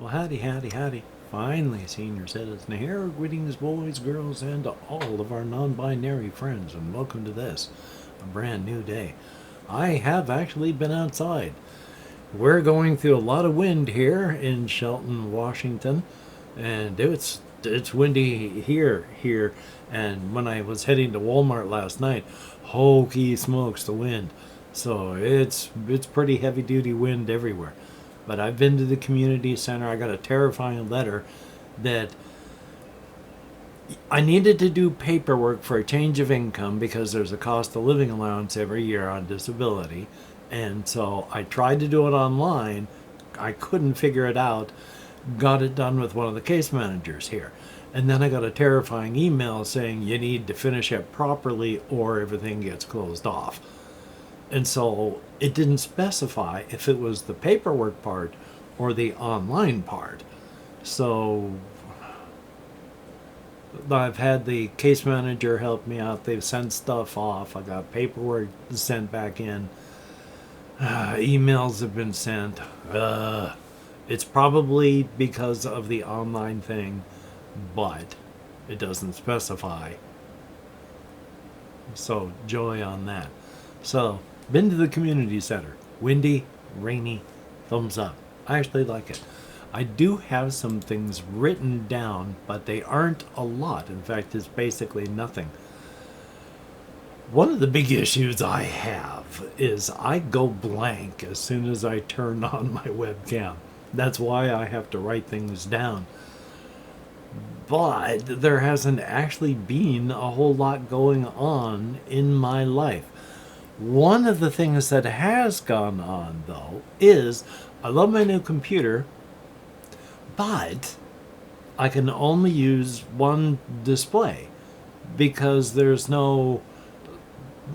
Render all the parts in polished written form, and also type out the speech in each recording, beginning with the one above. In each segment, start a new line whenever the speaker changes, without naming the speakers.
Well, howdy, howdy, howdy. Finally, senior citizen here. Greetings, boys, girls, and to all of our non binary friends, and welcome to this, a brand new day. I have actually been outside. We're going through a lot of wind here in Shelton, Washington, and it's windy here. And when I was heading to Walmart last night, holy smokes, the wind. So it's pretty heavy duty wind everywhere. But I've been to the community center. I got a terrifying letter that I needed to do paperwork for a change of income because there's a cost of living allowance every year on disability. And so I tried to do it online. I couldn't figure it out. Got it done with one of the case managers here. And then I got a terrifying email saying you need to finish it properly or everything gets closed off. And so it didn't specify if it was the paperwork part or the online part. So I've had the case manager help me out. They've sent stuff off. I got paperwork sent back in. Emails have been sent. It's probably because of the online thing, but it doesn't specify. So joy on that. So been to the community center. Windy, rainy, thumbs up. I actually like it. I do have some things written down, but they aren't a lot. In fact, it's basically nothing. One of the big issues I have is I go blank as soon as I turn on my webcam. That's why I have to write things down. But there hasn't actually been a whole lot going on in my life. One of the things that has gone on, though, is I love my new computer, but I can only use one display because there's only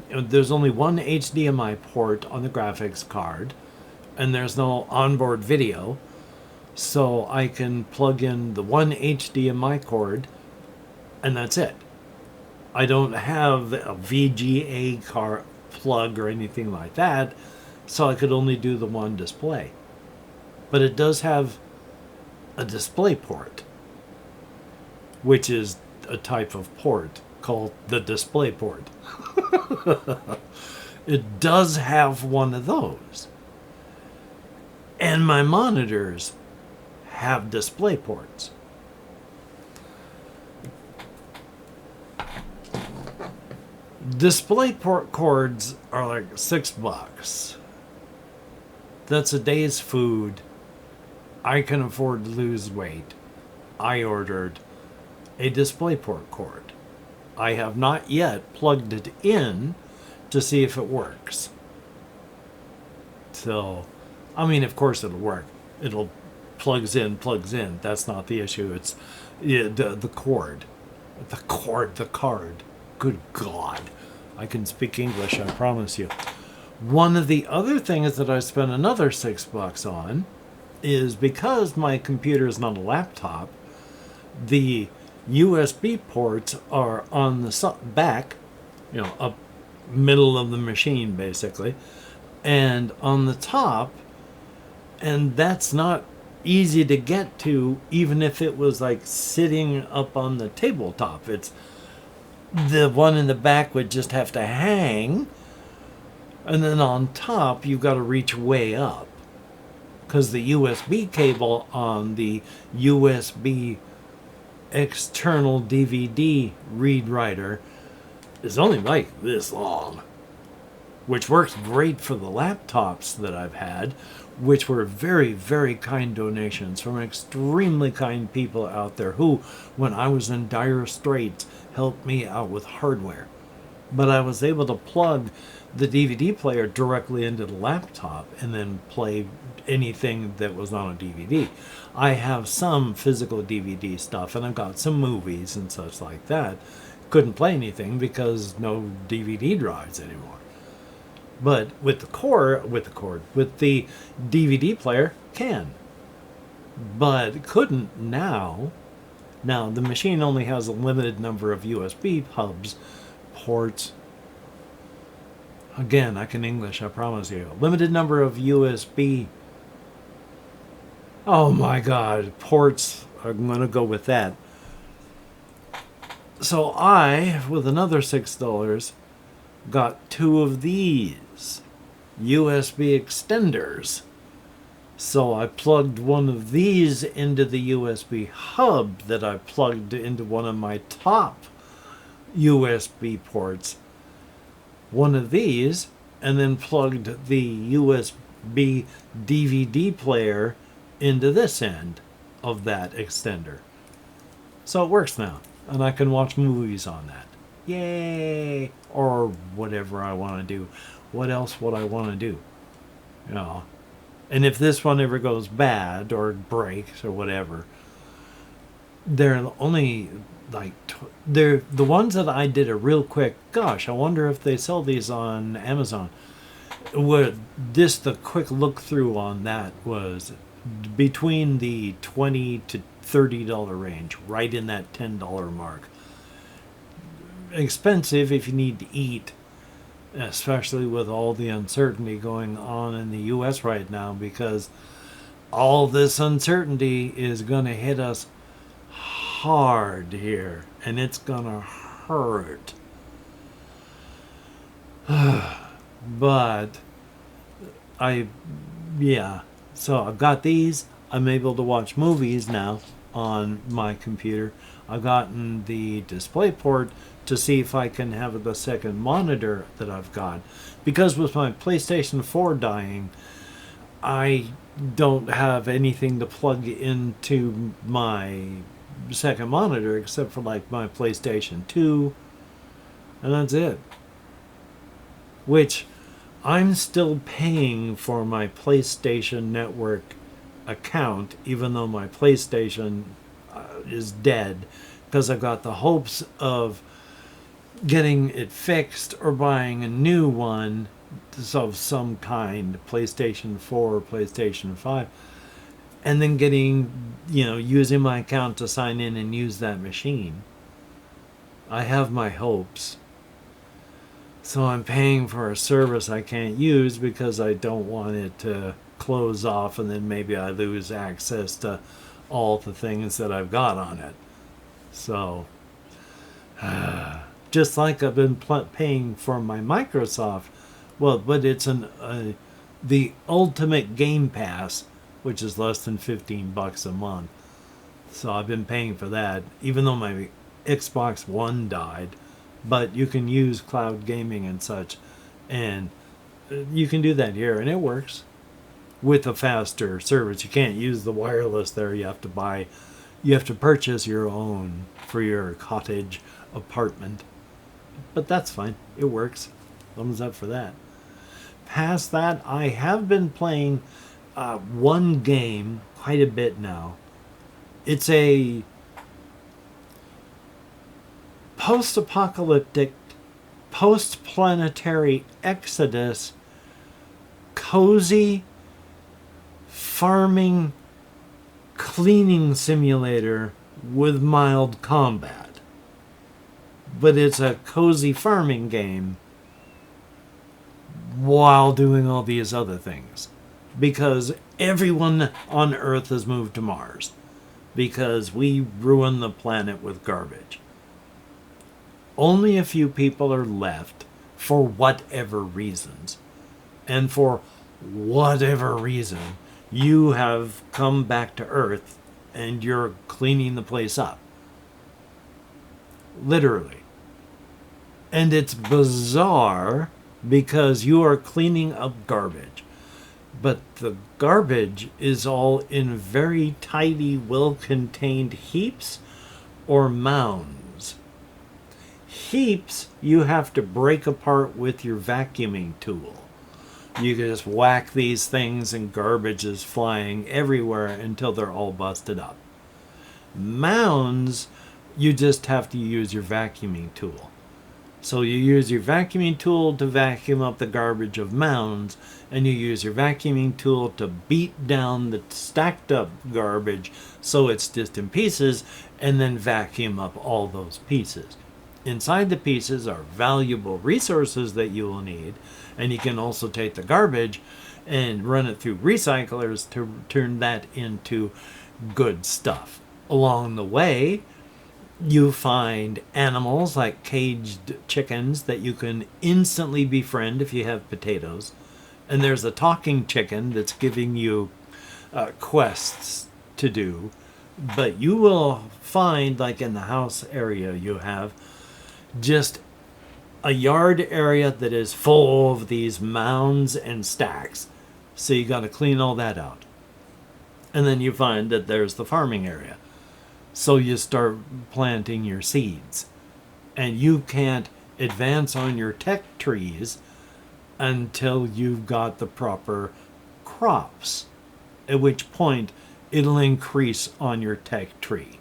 one HDMI port on the graphics card, and there's no onboard video, so I can plug in the one HDMI cord, and that's it. I don't have a VGA card plug or anything like that, so I could only do the one display. But it does have a display port, which is a type of port called the display port. It does have one of those. And my monitors have display ports. Display port cords are like $6. That's a day's food. I can afford to lose weight. I ordered a DisplayPort cord. I have not yet plugged it in to see if it works. So, I mean, of course it'll work. It'll plugs in. That's not the issue. It's the cord. The card. Good God. I can speak English, I promise you. One of the other things that I spent another $6 on is because my computer is not a laptop, the USB ports are on the back, up middle of the machine basically, and on the top, and that's not easy to get to even if it was like sitting up on the tabletop. It's the one in the back would just have to hang, and then on top you've got to reach way up because the USB cable on the USB external DVD read writer is only like this long, which works great for the laptops that I've had, which were very, very kind donations from extremely kind people out there who, when I was in dire straits, helped me out with hardware. But I was able to plug the DVD player directly into the laptop and then play anything that was on a DVD. I have some physical DVD stuff, and I've got some movies and such like that. Couldn't play anything because no DVD drives anymore. But with the DVD player, can. But couldn't now. Now, the machine only has a limited number of USB hubs, ports. Again, I can English, I promise you. Limited number of USB Oh my God, ports. I'm going to go with that. So I, with another $6, got two of these USB extenders. So I plugged one of these into the USB hub that I plugged into one of my top USB ports. One of these, and then plugged the USB DVD player into this end of that extender. So it works now, and I can watch movies on that. Yay! Or whatever I want to do. What else would I want to do? You know. And if this one ever goes bad or breaks or whatever, they're only like they're the ones that I did a real quick. Gosh, I wonder if they sell these on Amazon. The quick look through on that was between the $20 to $30 range, right in that $10 mark. Expensive if you need to eat, especially with all the uncertainty going on in the U.S. right now, because all this uncertainty is going to hit us hard here, and it's going to hurt. But so I've got these. I'm able to watch movies now on my computer. I've gotten the display port to see if I can have the second monitor that I've got. Because with my PlayStation 4 dying, I don't have anything to plug into my second monitor except for like my PlayStation 2, and that's it. Which I'm still paying for my PlayStation Network account, even though my PlayStation is dead, because I've got the hopes of getting it fixed or buying a new one of some kind, PlayStation 4 or PlayStation 5, and then using my account to sign in and use that machine. I have my hopes. So I'm paying for a service I can't use because I don't want it to close off and then maybe I lose access to all the things that I've got on it. So, just like I've been paying for my Microsoft, but it's the Ultimate Game Pass, which is less than $15 a month. So I've been paying for that, even though my Xbox One died. But you can use cloud gaming and such, and you can do that here, and it works with a faster service. You can't use the wireless there. You have to purchase your own for your cottage apartment. But that's fine. It works. Thumbs up for that. Past that, I have been playing one game quite a bit now. It's a post-apocalyptic, post-planetary exodus, cozy farming cleaning simulator with mild combat. But it's a cozy farming game while doing all these other things. Because everyone on Earth has moved to Mars. Because we ruined the planet with garbage. Only a few people are left for whatever reasons. And for whatever reason, you have come back to Earth and you're cleaning the place up. Literally. And it's bizarre because you are cleaning up garbage. But the garbage is all in very tidy, well-contained heaps or mounds. Heaps you have to break apart with your vacuuming tool. You can just whack these things and garbage is flying everywhere until they're all busted up. Mounds, you just have to use your vacuuming tool. So you use your vacuuming tool to vacuum up the garbage of mounds, and you use your vacuuming tool to beat down the stacked up garbage so it's just in pieces, and then vacuum up all those pieces. Inside the pieces are valuable resources that you will need, and you can also take the garbage and run it through recyclers to turn that into good stuff. Along the way, you find animals like caged chickens that you can instantly befriend if you have potatoes. And there's a talking chicken that's giving you quests to do. But you will find, like in the house area, you have just a yard area that is full of these mounds and stacks. So you got to clean all that out. And then you find that there's the farming area. So you start planting your seeds. And you can't advance on your tech trees until you've got the proper crops. At which point it'll increase on your tech tree.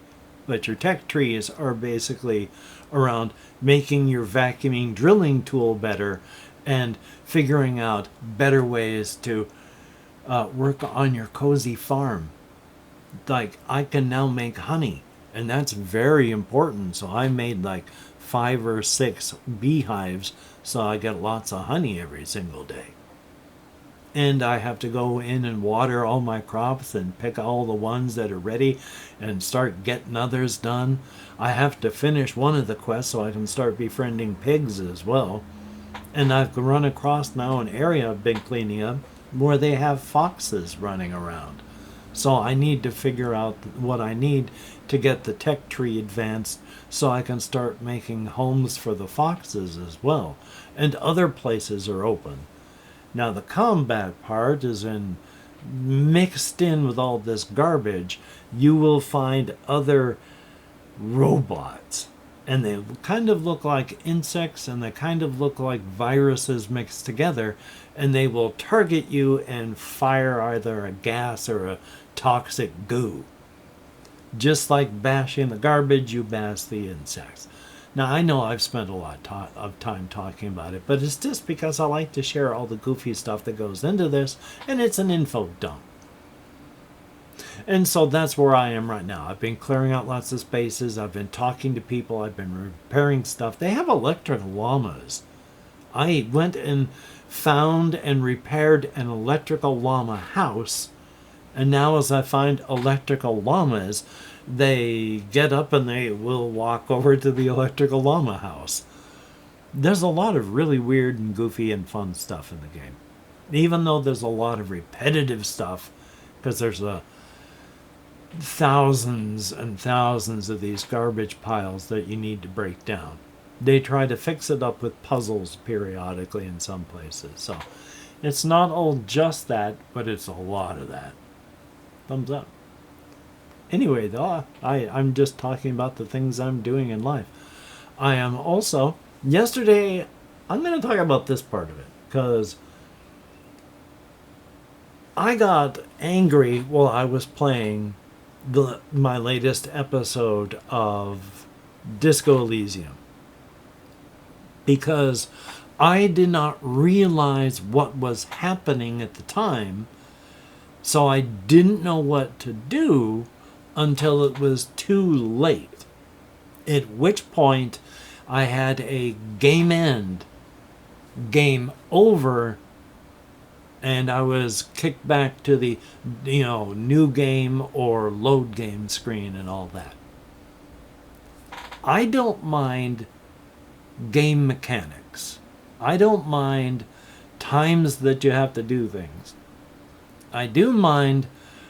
But your tech trees are basically around making your vacuuming drilling tool better and figuring out better ways to work on your cozy farm. Like, I can now make honey, and that's very important. So I made like 5 or 6 beehives, so I get lots of honey every single day. And I have to go in and water all my crops and pick all the ones that are ready and start getting others done. I have to finish one of the quests so I can start befriending pigs as well. And I've run across now an area I've been cleaning up where they have foxes running around. So I need to figure out what I need to get the tech tree advanced so I can start making homes for the foxes as well. And other places are open. Now the combat part is mixed in with all this garbage. You will find other robots, and they kind of look like insects, and they kind of look like viruses mixed together, and they will target you and fire either a gas or a toxic goo. Just like bashing the garbage, you bash the insects. Now, I know I've spent a lot of time talking about it, but it's just because I like to share all the goofy stuff that goes into this, and it's an info dump. And so that's where I am right now. I've been clearing out lots of spaces. I've been talking to people. I've been repairing stuff. They have electric llamas. I went and found and repaired an electrical llama house. And now as I find electrical llamas, they get up and they will walk over to the electrical llama house. There's a lot of really weird and goofy and fun stuff in the game. Even though there's a lot of repetitive stuff, because there's thousands and thousands of these garbage piles that you need to break down. They try to fix it up with puzzles periodically in some places. So it's not all just that, but it's a lot of that. Thumbs up. Anyway, though, I'm just talking about the things I'm doing in life. I am also, yesterday, I'm going to talk about this part of it, because I got angry while I was playing my latest episode of Disco Elysium, because I did not realize what was happening at the time, so I didn't know what to do until it was too late, at which point I had a game end, game over, and I was kicked back to the new game or load game screen and all that. I don't mind game mechanics. I don't mind times that you have to do things. I do mind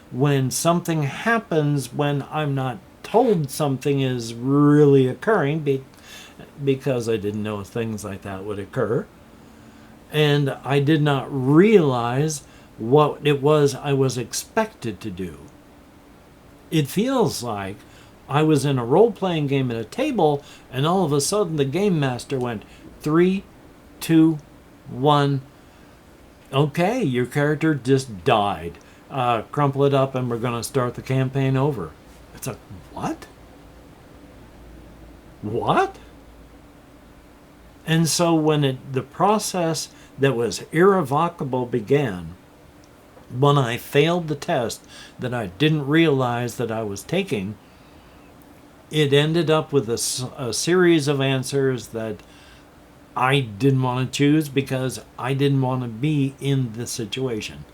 when something happens when I'm not told something is really occurring because I didn't know things like that would occur. And I did not realize what it was I was expected to do. It feels like I was in a role-playing game at a table, and all of a sudden the game master went, 3, 2, 1. Okay, your character just died. Crumple it up and we're going to start the campaign over. It's like, what? What? And so when the process that was irrevocable began, when I failed the test that I didn't realize that I was taking, it ended up with a series of answers that I didn't want to choose because I didn't want to be in the situation.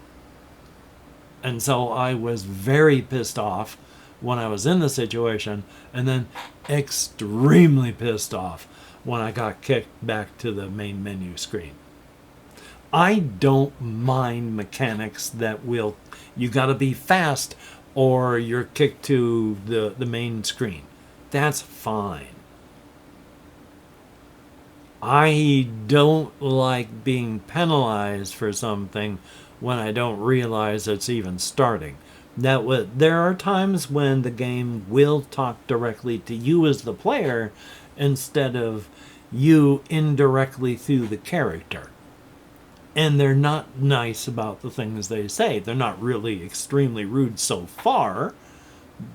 And so I was very pissed off when I was in the situation, and then extremely pissed off when I got kicked back to the main menu screen. I don't mind mechanics that will, you got to be fast or you're kicked to the main screen. That's fine. I don't like being penalized for something when I don't realize it's even starting. There are times when the game will talk directly to you as the player instead of you indirectly through the character. And they're not nice about the things they say. They're not really extremely rude so far,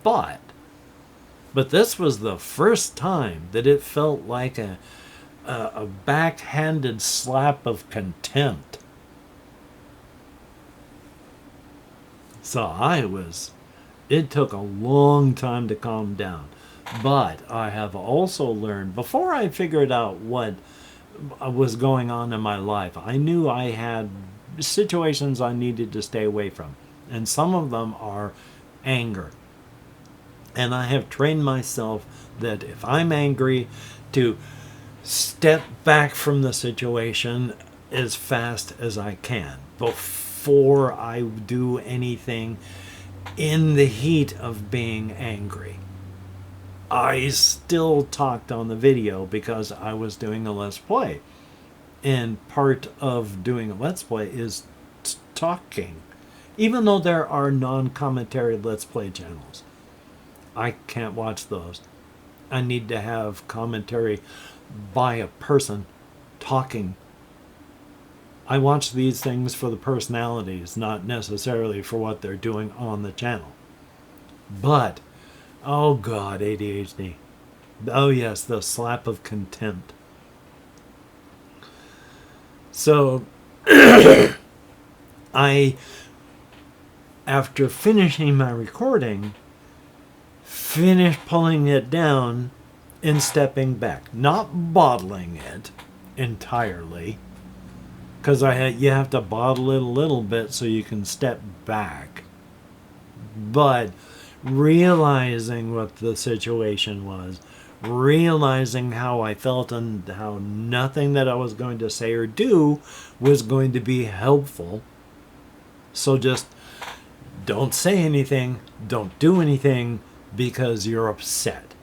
but this was the first time that it felt like a backhanded slap of contempt. So it took a long time to calm down. But I have also learned, before I figured out what was going on in my life, I knew I had situations I needed to stay away from. And some of them are anger. And I have trained myself that if I'm angry, to step back from the situation as fast as I can before I do anything in the heat of being angry. I still talked on the video because I was doing a Let's Play. And part of doing a Let's Play is talking. Even though there are non-commentary Let's Play channels, I can't watch those. I need to have commentary by a person talking. I watch these things for the personalities, not necessarily for what they're doing on the channel. But, oh God, ADHD. Oh yes, the slap of contempt. So, after finishing my recording, finished pulling it down and stepping back. Not bottling it entirely, because you have to bottle it a little bit so you can step back. But realizing what the situation was, realizing how I felt and how nothing that I was going to say or do was going to be helpful. So just don't say anything, don't do anything because you're upset.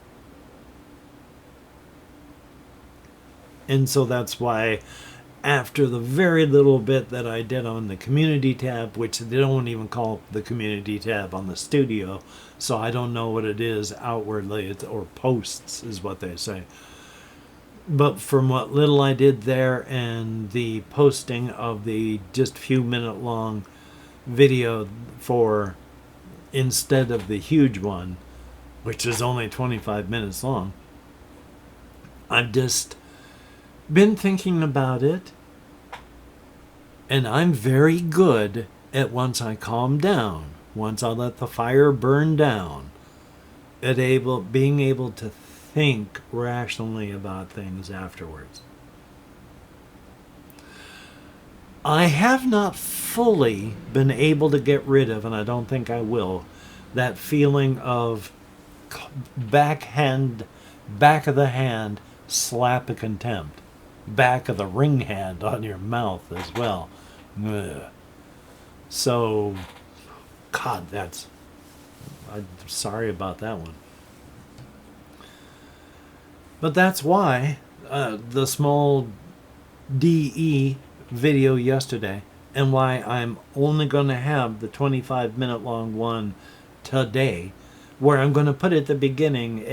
And so that's why after the very little bit that I did on the community tab, which they don't even call the community tab on the studio, so I don't know what it is outwardly, or posts is what they say. But from what little I did there and the posting of the just few minute long video for, instead of the huge one, which is only 25 minutes long, I've just been thinking about it, and I'm very good at, once I calm down, once I let the fire burn down, at being able to think rationally about things afterwards. I have not fully been able to get rid of, and I don't think I will, that feeling of back of the hand slap of contempt. Back of the ring hand on your mouth as well. Ugh. So, God, I'm sorry about that one. But that's why the small DE video yesterday, and why I'm only going to have the 25-minute long one today, where I'm going to put at the beginning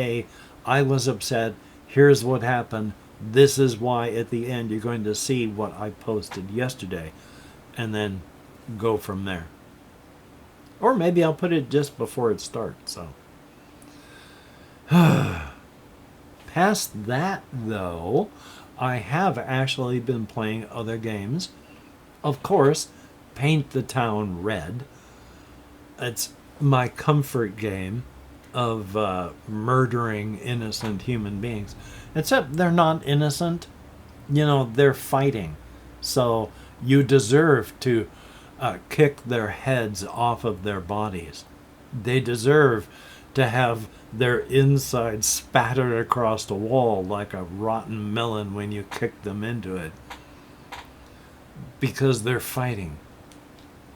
I was upset, here's what happened, this is why at the end you're going to see what I posted yesterday, and then go from there. Or maybe I'll put it just before it starts. So past that, though, I have actually been playing other games. Of course, Paint the Town Red. It's my comfort game of murdering innocent human beings. Except they're not innocent. they're fighting. So you deserve to kick their heads off of their bodies. They deserve to have their inside spattered across the wall like a rotten melon when you kick them into it. Because they're fighting.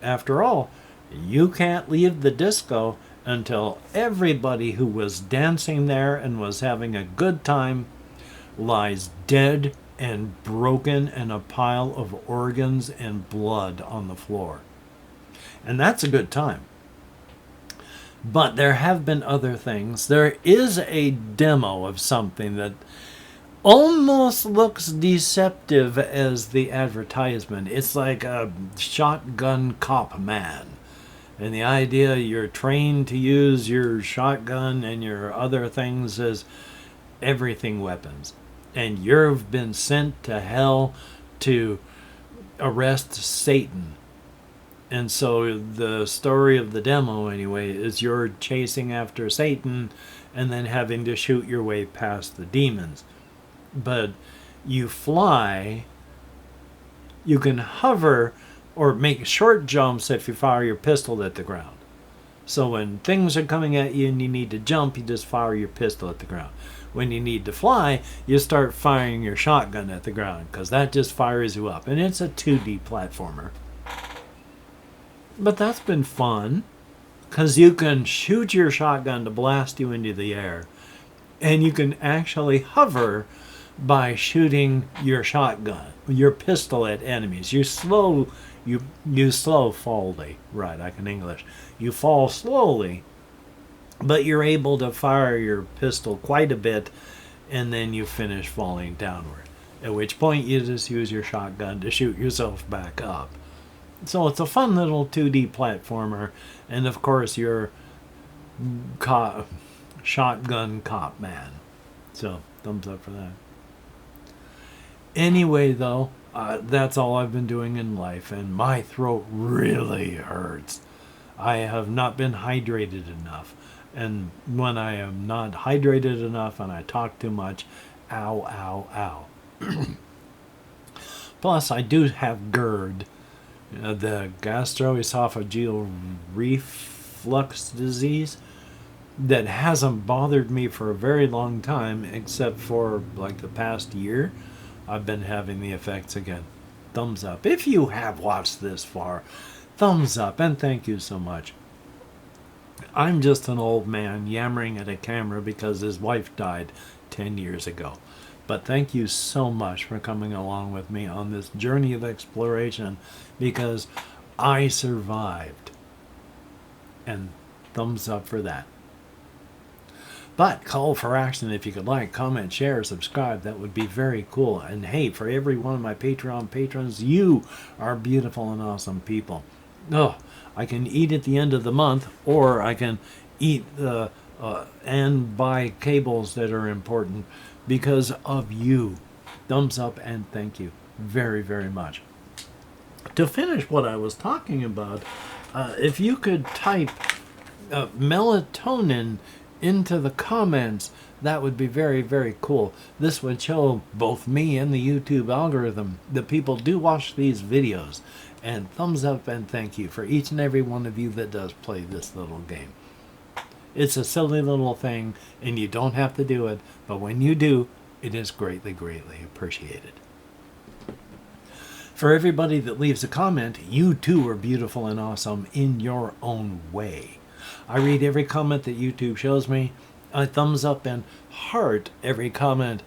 After all, you can't leave the disco until everybody who was dancing there and was having a good time lies dead and broken in a pile of organs and blood on the floor. And that's a good time. But there have been other things. There is a demo of something that almost looks deceptive as the advertisement. It's like a shotgun cop man. And the idea you're trained to use your shotgun and your other things as everything weapons. And you've been sent to hell to arrest Satan. And so the story of the demo, anyway, is you're chasing after Satan and then having to shoot your way past the demons. But you fly, you can hover or make short jumps if you fire your pistol at the ground. So when things are coming at you and you need to jump, you just fire your pistol at the ground. When you need to fly, you start firing your shotgun at the ground because that just fires you up. And it's a 2D platformer. But that's been fun because you can shoot your shotgun to blast you into the air. And you can actually hover by shooting your shotgun, your pistol at enemies. You slow fally. Right, I can English. You fall slowly, but you're able to fire your pistol quite a bit, and then you finish falling downward. At which point you just use your shotgun to shoot yourself back up. So it's a fun little 2D platformer, and of course you're shotgun cop man. So thumbs up for that. Anyway, though, that's all I've been doing in life, and my throat really hurts. I have not been hydrated enough, and when I am not hydrated enough and I talk too much, ow, ow, ow. Plus, I do have GERD, the gastroesophageal reflux disease, that hasn't bothered me for a very long time, except for like the past year. I've been having the effects again. Thumbs up. If you have watched this far, thumbs up, and thank you so much. I'm just an old man yammering at a camera because his wife died 10 years ago. But thank you so much for coming along with me on this journey of exploration, because I survived. And thumbs up for that. But call for action if you could like, comment, share, subscribe. That would be very cool. And hey, for every one of my Patreon patrons, you are beautiful and awesome people. Oh, I can eat at the end of the month, or I can eat and buy cables that are important because of you. Thumbs up and thank you very, very much. To finish what I was talking about, if you could type melatonin into the comments, that would be very, very cool. This would show both me and the YouTube algorithm that people do watch these videos. And thumbs up and thank you for each and every one of you that does play this little game. It's a silly little thing, and you don't have to do it, but when you do, it is greatly, greatly appreciated. For everybody that leaves a comment, you too are beautiful and awesome in your own way. I read every comment that YouTube shows me. I thumbs up and heart every comment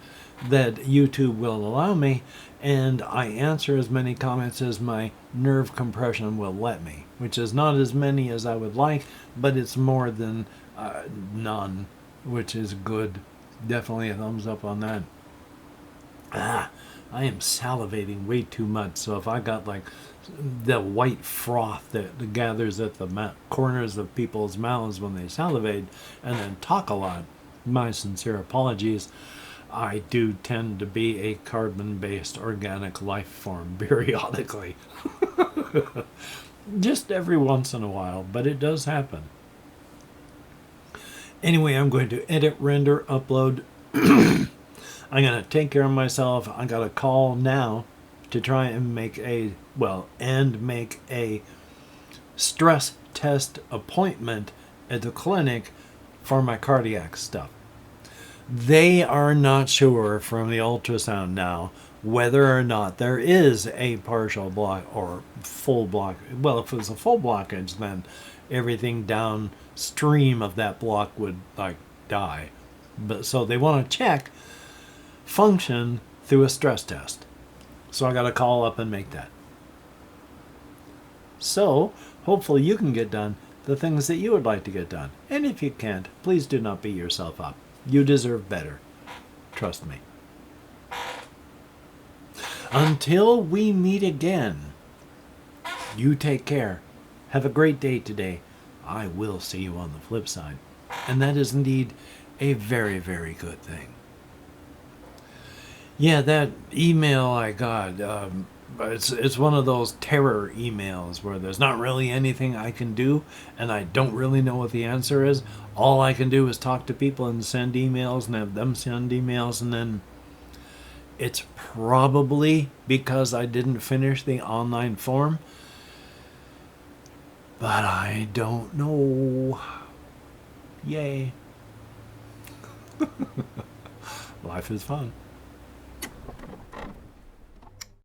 that YouTube will allow me, and I answer as many comments as my nerve compression will let me, which is not as many as I would like, but it's more than none, which is good. Definitely a thumbs up on that. I am salivating way too much, so if I got like the white froth that gathers at the corners of people's mouths when they salivate and then talk a lot, my sincere apologies. I do tend to be a carbon-based organic life form periodically. Just every once in a while, but it does happen. Anyway, I'm going to edit, render, upload I'm going to take care of myself. I got a call now to try and make a stress test appointment at the clinic for my cardiac stuff. They are not sure from the ultrasound now whether or not there is a partial block or full block. Well, if it was a full blockage, then everything downstream of that block would like die. But so they want to check function through a stress test. So I got to call up and make that. So hopefully you can get done the things that you would like to get done. And if you can't, please do not beat yourself up. You deserve better. Trust me. Until we meet again, you take care. Have a great day today. I will see you on the flip side. And that is indeed a very, very good thing. Yeah, that email I got, it's one of those terror emails where there's not really anything I can do, and I don't really know what the answer is. All I can do is talk to people and send emails and have them send emails, and then it's probably because I didn't finish the online form. But I don't know. Yay. Life is fun.